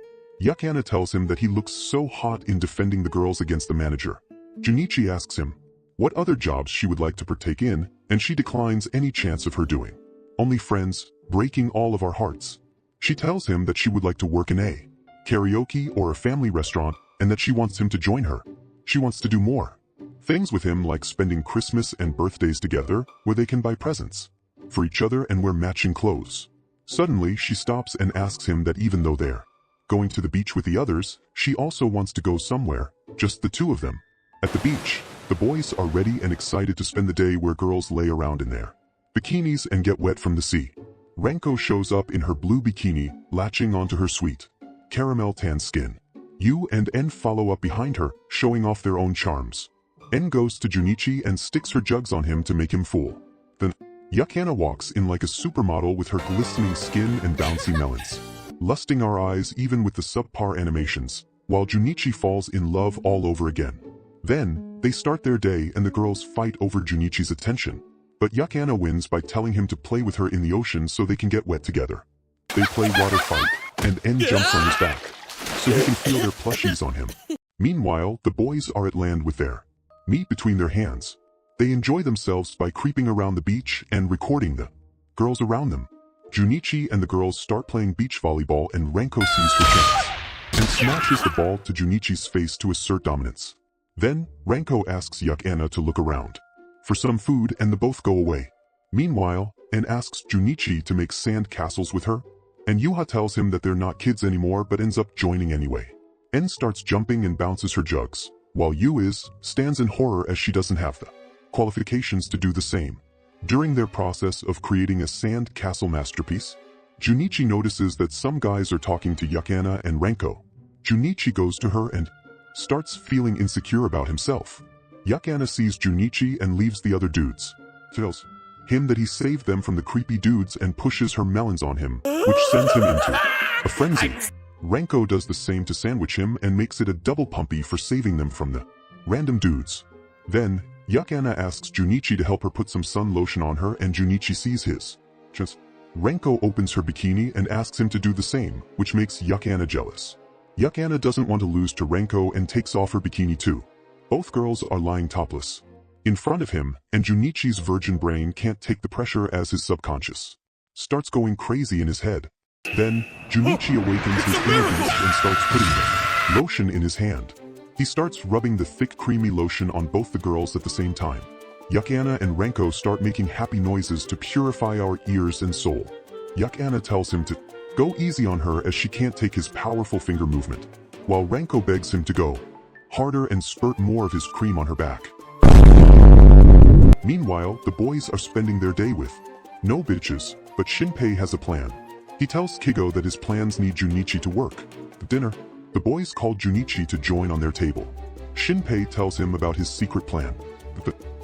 B: Yukana tells him that he looks so hot in defending the girls against the manager. Junichi asks him what other jobs she would like to partake in, and she declines any chance of her doing. Only friends, breaking all of our hearts. She tells him that she would like to work in a karaoke or a family restaurant, and that she wants him to join her. She wants to do more things with him, like spending Christmas and birthdays together, where they can buy presents for each other and wear matching clothes. Suddenly, she stops and asks him that even though they're going to the beach with the others, she also wants to go somewhere, just the two of them. At the beach, the boys are ready and excited to spend the day where girls lay around in their bikinis and get wet from the sea. Renko shows up in her blue bikini, latching onto her sweet caramel tan skin. Yu and En follow up behind her, showing off their own charms. En goes to Junichi and sticks her jugs on him to make him fool. Then, Yukana walks in like a supermodel with her glistening skin and bouncy melons, lusting our eyes even with the subpar animations, while Junichi falls in love all over again. Then, they start their day and the girls fight over Junichi's attention. But Yukana wins by telling him to play with her in the ocean so they can get wet together. They play water fight, and En jumps on his back, so he can feel their plushies on him. Meanwhile, the boys are at land with their meat between their hands. They enjoy themselves by creeping around the beach and recording the girls around them. Junichi and the girls start playing beach volleyball and Renko sees her chance and smashes the ball to Junichi's face to assert dominance. Then, Renko asks Yukana to look around for some food and the both go away. Meanwhile, En asks Junichi to make sand castles with her, and Yuha tells him that they're not kids anymore but ends up joining anyway. En starts jumping and bounces her jugs, while stands in horror as she doesn't have the qualifications to do the same. During their process of creating a sand castle masterpiece, Junichi notices that some guys are talking to Yukana and Renko. Junichi goes to her and starts feeling insecure about himself. Yukana sees Junichi and leaves the other dudes. Tells him that he saved them from the creepy dudes and pushes her melons on him, which sends him into a frenzy. Renko does the same to sandwich him and makes it a double pumpy for saving them from the random dudes. Then, Yukana asks Junichi to help her put some sun lotion on her and Junichi sees his chance. Renko opens her bikini and asks him to do the same, which makes Yukana jealous. Yukana doesn't want to lose to Renko and takes off her bikini too. Both girls are lying topless in front of him, and Junichi's virgin brain can't take the pressure as his subconscious starts going crazy in his head. Then, Junichi awakens his inner beast and starts putting the lotion in his hand. He starts rubbing the thick creamy lotion on both the girls at the same time. Yukana and Renko start making happy noises to purify our ears and soul. Yukana tells him to go easy on her as she can't take his powerful finger movement, while Renko begs him to go harder and spurt more of his cream on her back. Meanwhile, the boys are spending their day with no bitches, but Shinpei has a plan. He tells Kigo that his plans need Junichi to work. At dinner, the boys call Junichi to join on their table. Shinpei tells him about his secret plan.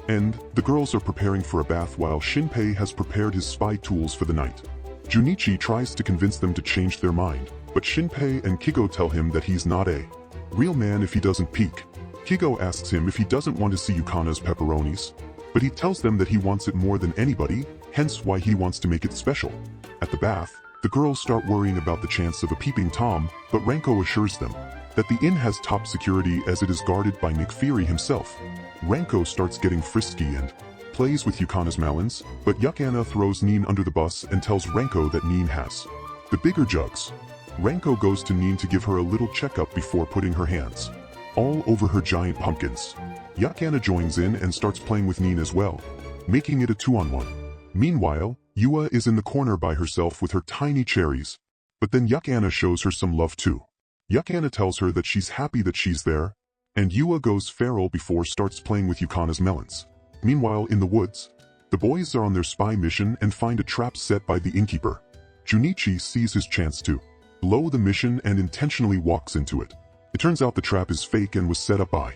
B: And the girls are preparing for a bath while Shinpei has prepared his spy tools for the night. Junichi tries to convince them to change their mind, but Shinpei and Kigo tell him that he's not a real man if he doesn't peek. Kigo asks him if he doesn't want to see Yukana's pepperonis, but he tells them that he wants it more than anybody, hence why he wants to make it special. At the bath, the girls start worrying about the chance of a peeping Tom, but Renko assures them that the inn has top security as it is guarded by Nick Fury himself. Renko starts getting frisky and plays with Yukana's melons, but Yukana throws Nin under the bus and tells Renko that Nin has the bigger jugs. Renko goes to Nin to give her a little checkup before putting her hands all over her giant pumpkins. Yukana joins in and starts playing with Nin as well, making it a 2-on-1. Meanwhile, Yua is in the corner by herself with her tiny cherries, but then Yukana shows her some love too. Yukana tells her that she's happy that she's there, and Yua goes feral before starts playing with Yukana's melons. Meanwhile, in the woods, the boys are on their spy mission and find a trap set by the innkeeper. Junichi sees his chance to blow the mission and intentionally walks into it. It turns out the trap is fake and was set up by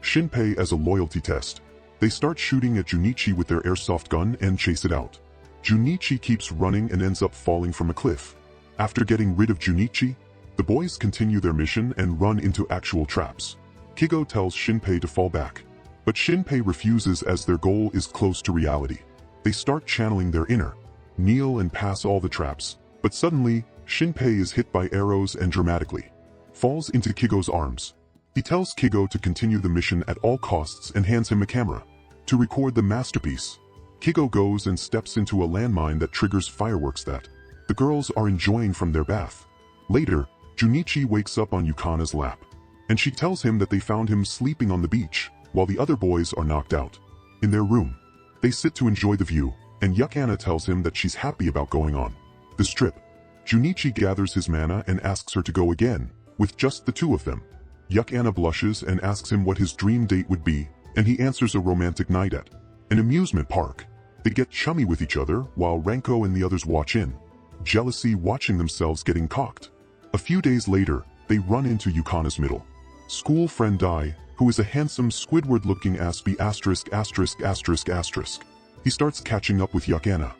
B: Shinpei as a loyalty test. They start shooting at Junichi with their airsoft gun and chase it out. Junichi keeps running and ends up falling from a cliff. After getting rid of Junichi, the boys continue their mission and run into actual traps. Kigo tells Shinpei to fall back, but Shinpei refuses as their goal is close to reality. They start channeling their inner kneel and pass all the traps, but suddenly, Shinpei is hit by arrows and dramatically falls into Kigo's arms. He tells Kigo to continue the mission at all costs and hands him a camera to record the masterpiece. Kigo goes and steps into a landmine that triggers fireworks that the girls are enjoying from their bath. Later, Junichi wakes up on Yukana's lap, and she tells him that they found him sleeping on the beach, while the other boys are knocked out. In their room, they sit to enjoy the view, and Yukana tells him that she's happy about going on this trip. Junichi gathers his mana and asks her to go again, with just the two of them. Yukana blushes and asks him what his dream date would be, and he answers a romantic night at an amusement park. They get chummy with each other while Renko and the others watch in, jealousy watching themselves getting cocked. A few days later, they run into Yukana's middle school friend Dai, who is a handsome Squidward-looking Aspie ******. He starts catching up with Yukana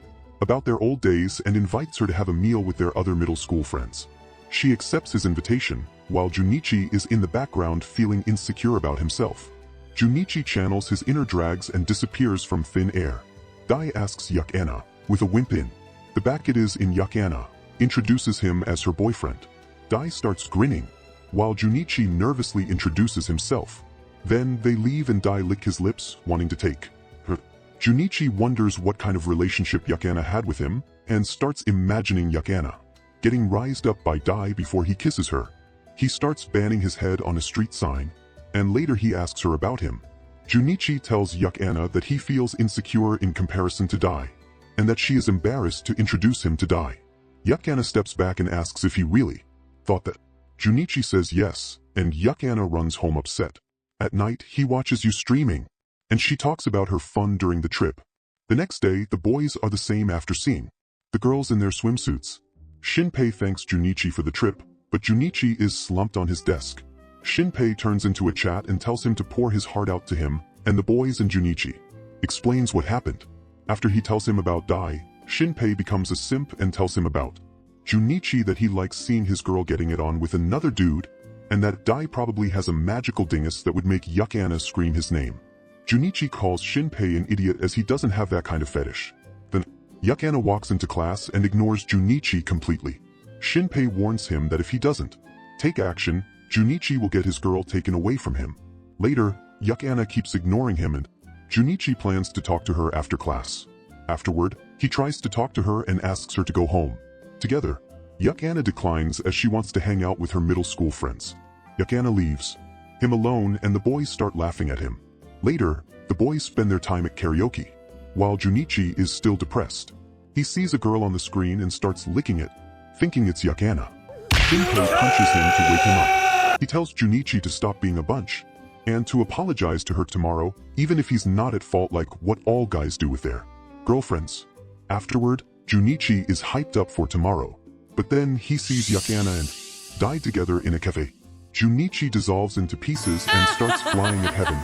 B: about their old days and invites her to have a meal with their other middle school friends. She accepts his invitation, while Junichi is in the background feeling insecure about himself. Junichi channels his inner drags and disappears from thin air. Dai asks Yukana, with a wimp in the back it is in Yukana, introduces him as her boyfriend. Dai starts grinning, while Junichi nervously introduces himself. Then they leave and Dai lick his lips, wanting to take her. Junichi wonders what kind of relationship Yukana had with him, and starts imagining Yukana getting rised up by Dai before he kisses her. He starts banging his head on a street sign, and later he asks her about him. Junichi tells Yukana that he feels insecure in comparison to Dai, and that she is embarrassed to introduce him to Dai. Yukana steps back and asks if he really thought that. Junichi says yes, and Yukana runs home upset. At night, he watches you streaming, and she talks about her fun during the trip. The next day, the boys are the same after seeing the girls in their swimsuits. Shinpei thanks Junichi for the trip, but Junichi is slumped on his desk. Shinpei turns into a chat and tells him to pour his heart out to him and the boys, and Junichi explains what happened. After he tells him about Dai, Shinpei becomes a simp and tells him about Junichi, that he likes seeing his girl getting it on with another dude, and that Dai probably has a magical dingus that would make Yukana scream his name. Junichi calls Shinpei an idiot as he doesn't have that kind of fetish. Then, Yukana walks into class and ignores Junichi completely. Shinpei warns him that if he doesn't take action, Junichi will get his girl taken away from him. Later, Yukana keeps ignoring him and Junichi plans to talk to her after class. Afterward, he tries to talk to her and asks her to go home together. Yukana declines as she wants to hang out with her middle school friends. Yukana leaves him alone and the boys start laughing at him. Later, the boys spend their time at karaoke, while Junichi is still depressed. He sees a girl on the screen and starts licking it, thinking it's Yukana. Shinpei punches him to wake him up. He tells Junichi to stop being a bunch, and to apologize to her tomorrow, even if he's not at fault like what all guys do with their girlfriends. Afterward, Junichi is hyped up for tomorrow, but then he sees Yukana and Dai together in a cafe. Junichi dissolves into pieces and starts flying at heaven,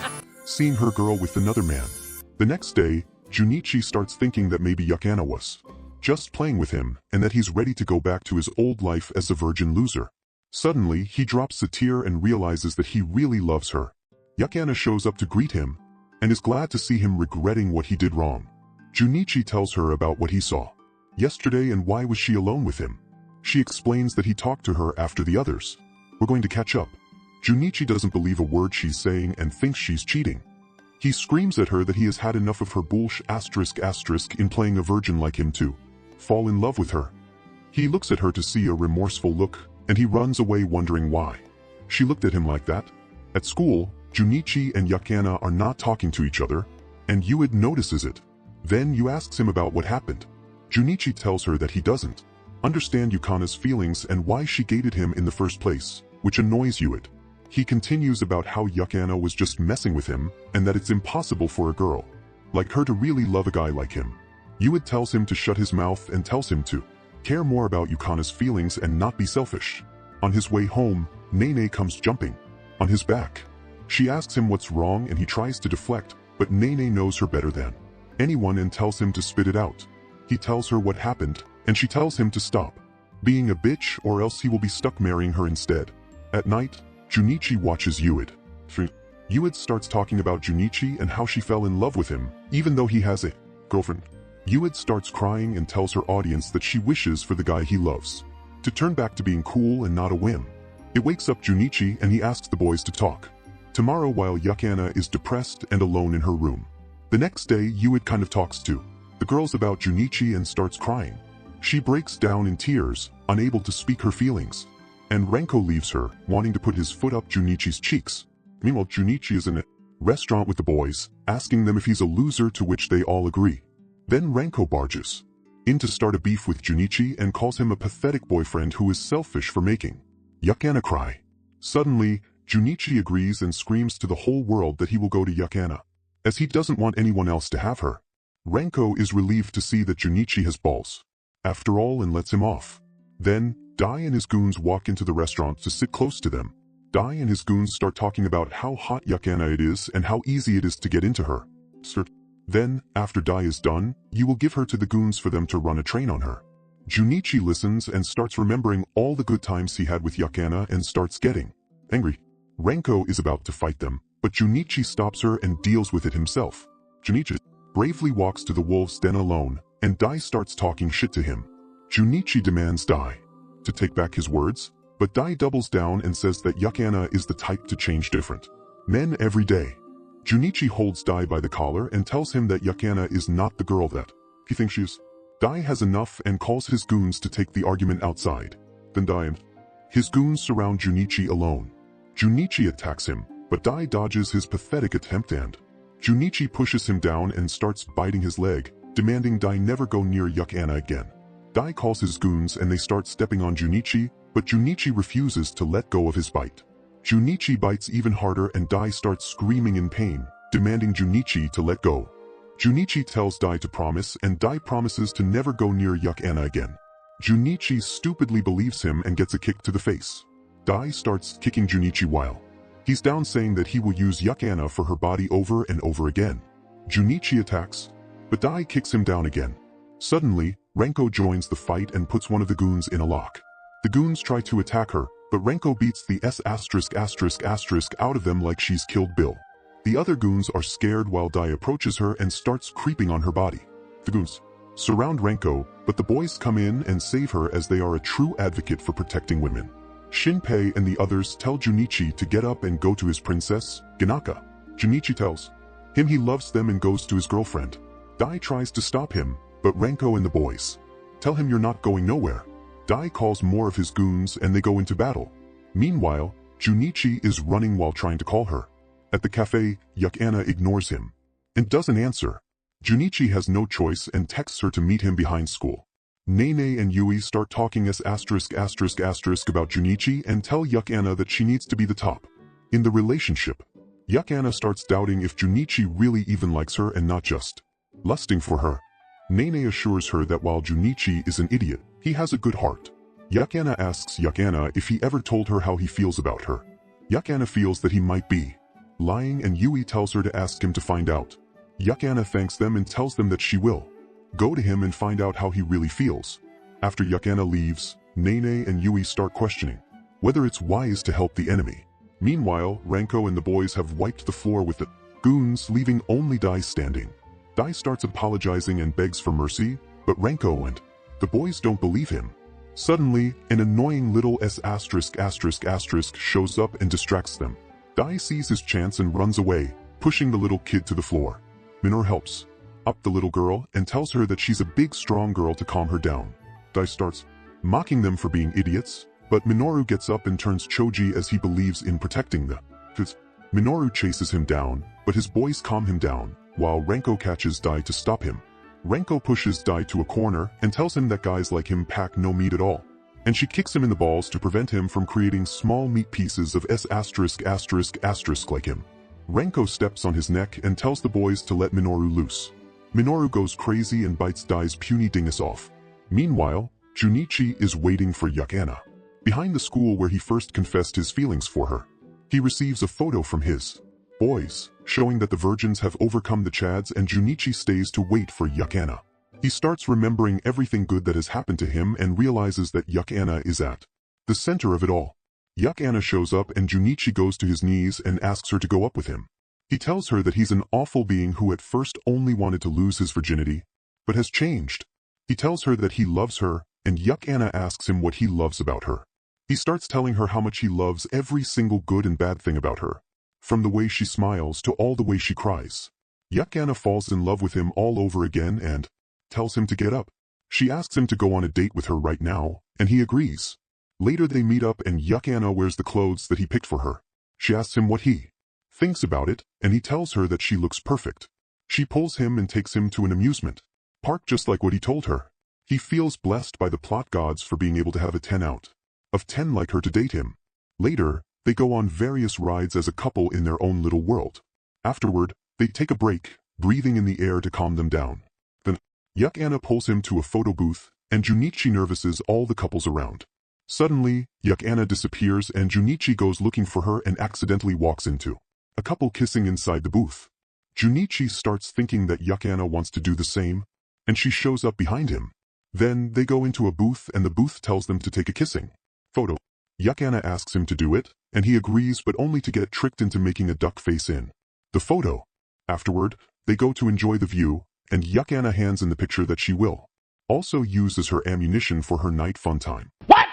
B: seeing her girl with another man. The next day, Junichi starts thinking that maybe Yukana was just playing with him and that he's ready to go back to his old life as a virgin loser. Suddenly, he drops a tear and realizes that he really loves her. Yukana shows up to greet him and is glad to see him regretting what he did wrong. Junichi tells her about what he saw yesterday and why was she alone with him. She explains that he talked to her after the others we're going to catch up. Junichi doesn't believe a word she's saying and thinks she's cheating. He screams at her that he has had enough of her bullsh*** in playing a virgin like him to fall in love with her. He looks at her to see a remorseful look, and he runs away wondering why she looked at him like that. At school, Junichi and Yukana are not talking to each other, and Yuid notices it. Then Yu asks him about what happened. Junichi tells her that he doesn't understand Yukana's feelings and why she gated him in the first place, which annoys Yuid. He continues about how Yukana was just messing with him, and that it's impossible for a girl like her to really love a guy like him. Yuid tells him to shut his mouth and tells him to care more about Yukana's feelings and not be selfish. On his way home, Nene comes jumping on his back. She asks him what's wrong and he tries to deflect, but Nene knows her better than anyone and tells him to spit it out. He tells her what happened, and she tells him to stop being a bitch or else he will be stuck marrying her instead. At night, Junichi watches Yuid. Yuid starts talking about Junichi and how she fell in love with him, even though he has a girlfriend. Yuid starts crying and tells her audience that she wishes for the guy he loves to turn back to being cool and not a whim. It wakes up Junichi and he asks the boys to talk tomorrow while Yukana is depressed and alone in her room. The next day, Yuid kind of talks to the girls about Junichi and starts crying. She breaks down in tears, unable to speak her feelings. And Renko leaves her, wanting to put his foot up Junichi's cheeks. Meanwhile, Junichi is in a restaurant with the boys, asking them if he's a loser, to which they all agree. Then Renko barges in to start a beef with Junichi and calls him a pathetic boyfriend who is selfish for making Yukana cry. Suddenly, Junichi agrees and screams to the whole world that he will go to Yukana, as he doesn't want anyone else to have her. Renko is relieved to see that Junichi has balls after all and lets him off. Then, Dai and his goons walk into the restaurant to sit close to them. Dai and his goons start talking about how hot Yukana it is and how easy it is to get into her. Then, after Dai is done, you will give her to the goons for them to run a train on her. Junichi listens and starts remembering all the good times he had with Yukana and starts getting angry. Renko is about to fight them, but Junichi stops her and deals with it himself. Junichi bravely walks to the wolves' den alone, and Dai starts talking shit to him. Junichi demands Dai to take back his words, but Dai doubles down and says that Yukana is the type to change different men every day. Junichi holds Dai by the collar and tells him that Yukana is not the girl that he thinks she is. Dai has enough and calls his goons to take the argument outside. Then Dai and his goons surround Junichi alone. Junichi attacks him, but Dai dodges his pathetic attempt and Junichi pushes him down and starts biting his leg, demanding Dai never go near Yukana again. Dai calls his goons and they start stepping on Junichi, but Junichi refuses to let go of his bite. Junichi bites even harder and Dai starts screaming in pain, demanding Junichi to let go. Junichi tells Dai to promise and Dai promises to never go near Yukana again. Junichi stupidly believes him and gets a kick to the face. Dai starts kicking Junichi while he's down, saying that he will use Yukana for her body over and over again. Junichi attacks, but Dai kicks him down again. Suddenly, Renko joins the fight and puts one of the goons in a lock. The goons try to attack her, but Renko beats the S*** out of them like she's killed Bill. The other goons are scared while Dai approaches her and starts creeping on her body. The goons surround Renko, but the boys come in and save her as they are a true advocate for protecting women. Shinpei and the others tell Junichi to get up and go to his princess, Ginaka. Junichi tells him he loves them and goes to his girlfriend. Dai tries to stop him, but Renko and the boys tell him you're not going nowhere. Dai calls more of his goons and they go into battle. Meanwhile, Junichi is running while trying to call her. At the cafe, Yukana ignores him and doesn't answer. Junichi has no choice and texts her to meet him behind school. Nene and Yui start talking about Junichi and tell Yukana that she needs to be the top in the relationship. Yukana starts doubting if Junichi really even likes her and not just lusting for her. Nene assures her that while Junichi is an idiot, he has a good heart. Yukana asks Yukana if he ever told her how he feels about her. Yukana feels that he might be lying and Yui tells her to ask him to find out. Yukana thanks them and tells them that she will go to him and find out how he really feels. After Yukana leaves, Nene and Yui start questioning whether it's wise to help the enemy. Meanwhile, Renko and the boys have wiped the floor with the goons, leaving only Dai standing. Dai starts apologizing and begs for mercy, but Renko and the boys don't believe him. Suddenly, an annoying little S*** shows up and distracts them. Dai sees his chance and runs away, pushing the little kid to the floor. Minoru helps up the little girl and tells her that she's a big strong girl to calm her down. Dai starts mocking them for being idiots, but Minoru gets up and turns Choji as he believes in protecting the kids. Minoru chases him down, but his boys calm him down, while Renko catches Dai to stop him. Renko pushes Dai to a corner and tells him that guys like him pack no meat at all, and she kicks him in the balls to prevent him from creating small meat pieces of S*** like him. Renko steps on his neck and tells the boys to let Minoru loose. Minoru goes crazy and bites Dai's puny dingus off. Meanwhile, Junichi is waiting for Yukana behind the school where he first confessed his feelings for her. He receives a photo from his boys, showing that the virgins have overcome the Chads, and Junichi stays to wait for Yukana. He starts remembering everything good that has happened to him and realizes that Yukana is at the center of it all. Yukana shows up and Junichi goes to his knees and asks her to go up with him. He tells her that he's an awful being who at first only wanted to lose his virginity, but has changed. He tells her that he loves her, and Yukana asks him what he loves about her. He starts telling her how much he loves every single good and bad thing about her, from the way she smiles to all the way she cries. Yukana falls in love with him all over again and tells him to get up. She asks him to go on a date with her right now, and he agrees. Later they meet up and Yukana wears the clothes that he picked for her. She asks him what he thinks about it, and he tells her that she looks perfect. She pulls him and takes him to an amusement park just like what he told her. He feels blessed by the plot gods for being able to have a 10 out of 10 like her to date him. Later, they go on various rides as a couple in their own little world. Afterward, they take a break, breathing in the air to calm them down. Then, Yukana pulls him to a photo booth, and Junichi nervouses all the couples around. Suddenly, Yukana disappears and Junichi goes looking for her and accidentally walks into a couple kissing inside the booth. Junichi starts thinking that Yukana wants to do the same, and she shows up behind him. Then, they go into a booth and the booth tells them to take a kissing photo. Yukana asks him to do it, and he agrees, but only to get tricked into making a duck face in the photo. Afterward, they go to enjoy the view, and Yukana hands in the picture that she will also use as her ammunition for her night fun time. What?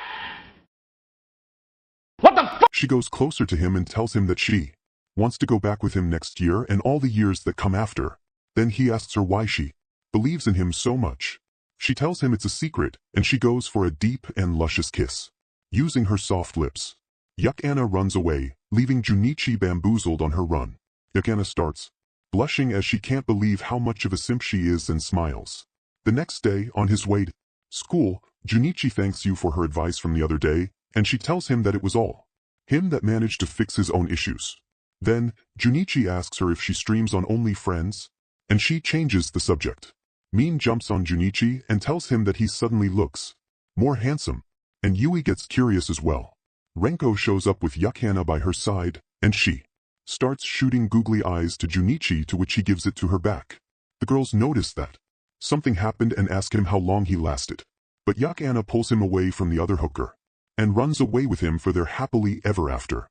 B: What the fuck? She goes closer to him and tells him that she wants to go back with him next year and all the years that come after. Then he asks her why she believes in him so much. She tells him it's a secret, and she goes for a deep and luscious kiss, using her soft lips. Yukana runs away, leaving Junichi bamboozled on her run. Yukana starts blushing as she can't believe how much of a simp she is and smiles. The next day, on his way to school, Junichi thanks you for her advice from the other day, and she tells him that it was all Him that managed to fix his own issues. Then, Junichi asks her if she streams on OnlyFriends, and she changes the subject. Min jumps on Junichi and tells him that he suddenly looks more handsome, and Yui gets curious as well. Renko shows up with Yukana by her side, and she starts shooting googly eyes to Junichi, to which he gives it to her back. The girls notice that something happened and ask him how long he lasted. But Yukana pulls him away from the other hooker and runs away with him for their happily ever after.